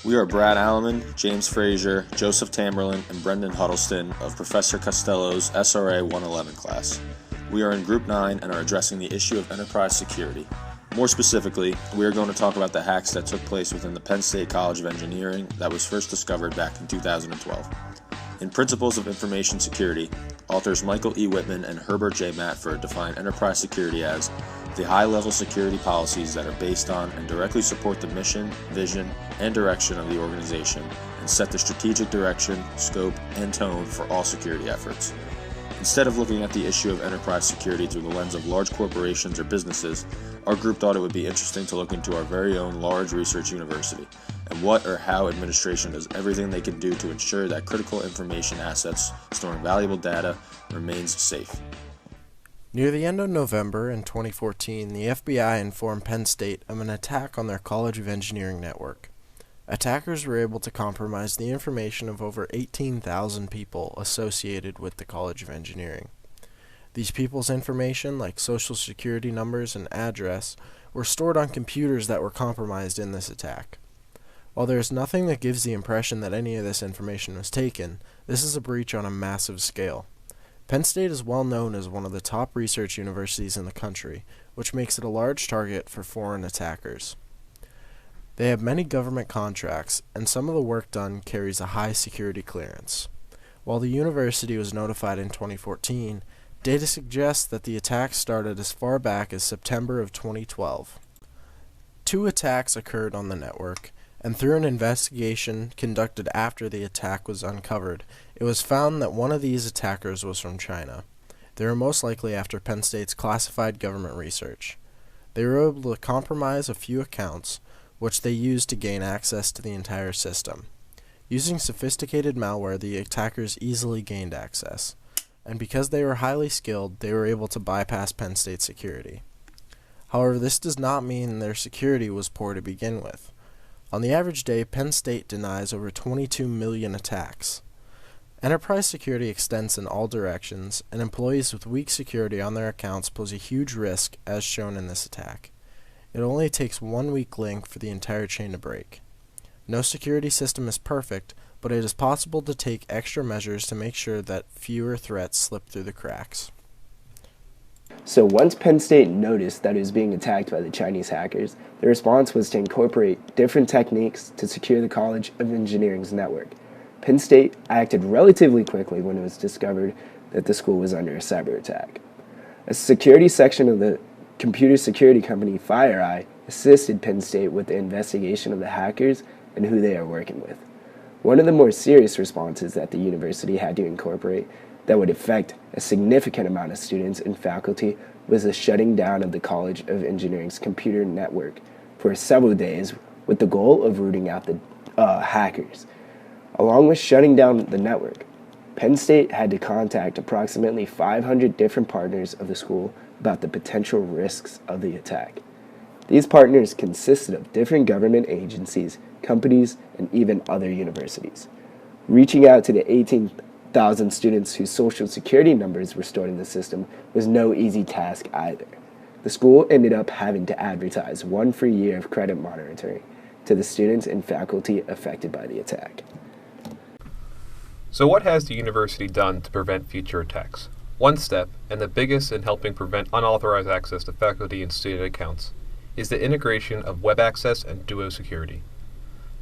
We are Brad Alleman, James Frazier, Joseph Tamerlan, and Brendan Huddleston of Professor Costello's SRA 111 class. We are in Group 9 and are addressing the issue of enterprise security. More specifically, we are going to talk about the hacks that took place within the Penn State College of Engineering that was first discovered back in 2012. In Principles of Information Security, authors Michael E. Whitman and Herbert J. Matford define enterprise security as the high-level security policies that are based on and directly support the mission, vision, and direction of the organization and set the strategic direction, scope, and tone for all security efforts. Instead of looking at the issue of enterprise security through the lens of large corporations or businesses, our group thought it would be interesting to look into our very own large research university and what or how administration does everything they can do to ensure that critical information assets storing valuable data remains safe. Near the end of November in 2014, the FBI informed Penn State of an attack on their College of Engineering network. Attackers were able to compromise the information of over 18,000 people associated with the College of Engineering. These people's information, like social security numbers and address, were stored on computers that were compromised in this attack. While there is nothing that gives the impression that any of this information was taken, this is a breach on a massive scale. Penn State is well known as one of the top research universities in the country, which makes it a large target for foreign attackers. They have many government contracts, and some of the work done carries a high security clearance. While the university was notified in 2014, data suggests that the attack started as far back as September of 2012. 2 attacks occurred on the network, and through an investigation conducted after the attack was uncovered, it was found that one of these attackers was from China. They were most likely after Penn State's classified government research. They were able to compromise a few accounts, which they used to gain access to the entire system. Using sophisticated malware, the attackers easily gained access, and because they were highly skilled, they were able to bypass Penn State security. However, this does not mean their security was poor to begin with. On the average day, Penn State denies over 22 million attacks. Enterprise security extends in all directions, and employees with weak security on their accounts pose a huge risk, as shown in this attack. It only takes one weak link for the entire chain to break. No security system is perfect, but it is possible to take extra measures to make sure that fewer threats slip through the cracks. So once Penn State noticed that it was being attacked by the Chinese hackers, the response was to incorporate different techniques to secure the College of Engineering's network. Penn State acted relatively quickly when it was discovered that the school was under a cyber attack. A security section of the computer security company FireEye assisted Penn State with the investigation of the hackers and who they are working with. One of the more serious responses that the university had to incorporate that would affect a significant amount of students and faculty was the shutting down of the College of Engineering's computer network for several days with the goal of rooting out the hackers. Along with shutting down the network, Penn State had to contact approximately 500 different partners of the school about the potential risks of the attack. These partners consisted of different government agencies, companies, and even other universities. Reaching out to the 18,000 students whose social security numbers were stored in the system was no easy task either. The school ended up having to advertise 1 free year of credit monitoring to the students and faculty affected by the attack. So what has the university done to prevent future attacks? One step, and the biggest in helping prevent unauthorized access to faculty and student accounts, is the integration of web access and Duo Security.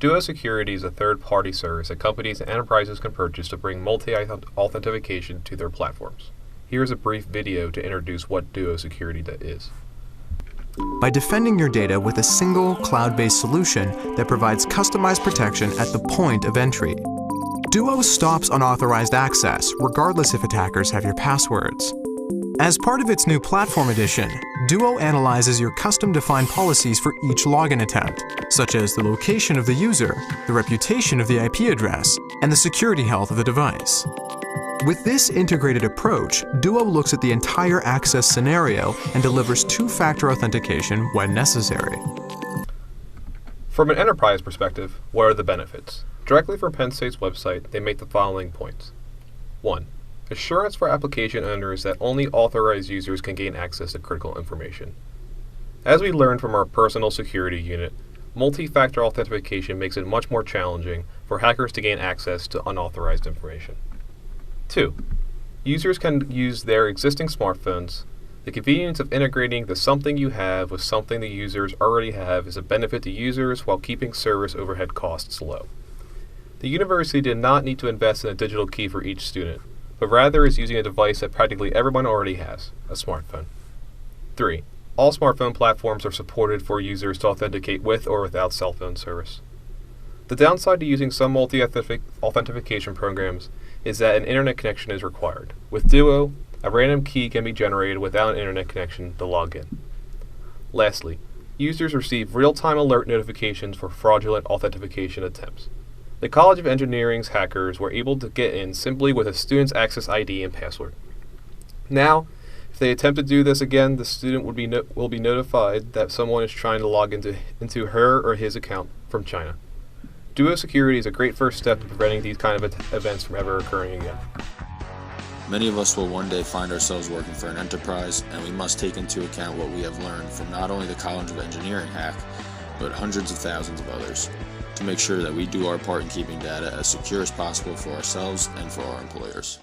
Duo Security is a third-party service that companies and enterprises can purchase to bring multi-authentication to their platforms. Here's a brief video to introduce what Duo Security is. By defending your data with a single cloud-based solution that provides customized protection at the point of entry. Duo stops unauthorized access, regardless if attackers have your passwords. As part of its new platform edition, Duo analyzes your custom-defined policies for each login attempt, such as the location of the user, the reputation of the IP address, and the security health of the device. With this integrated approach, Duo looks at the entire access scenario and delivers two-factor authentication when necessary. From an enterprise perspective, what are the benefits? Directly from Penn State's website, they make the following points. 1. Assurance for application owners that only authorized users can gain access to critical information. As we learned from our personal security unit, multi-factor authentication makes it much more challenging for hackers to gain access to unauthorized information. 2. Users can use their existing smartphones. The convenience of integrating the something you have with something the users already have is a benefit to users while keeping service overhead costs low. The university did not need to invest in a digital key for each student, but rather is using a device that practically everyone already has, a smartphone. 3. All smartphone platforms are supported for users to authenticate with or without cell phone service. The downside to using some multi-authentication programs is that an internet connection is required. With Duo, a random key can be generated without an internet connection to log in. Lastly, users receive real-time alert notifications for fraudulent authentication attempts. The College of Engineering's hackers were able to get in simply with a student's access ID and password. Now, if they attempt to do this again, the student will be notified that someone is trying to log into her or his account from China. Duo security is a great first step in preventing these kind of events from ever occurring again. Many of us will one day find ourselves working for an enterprise, and we must take into account what we have learned from not only the College of Engineering hack, but hundreds of thousands of others, to make sure that we do our part in keeping data as secure as possible for ourselves and for our employers.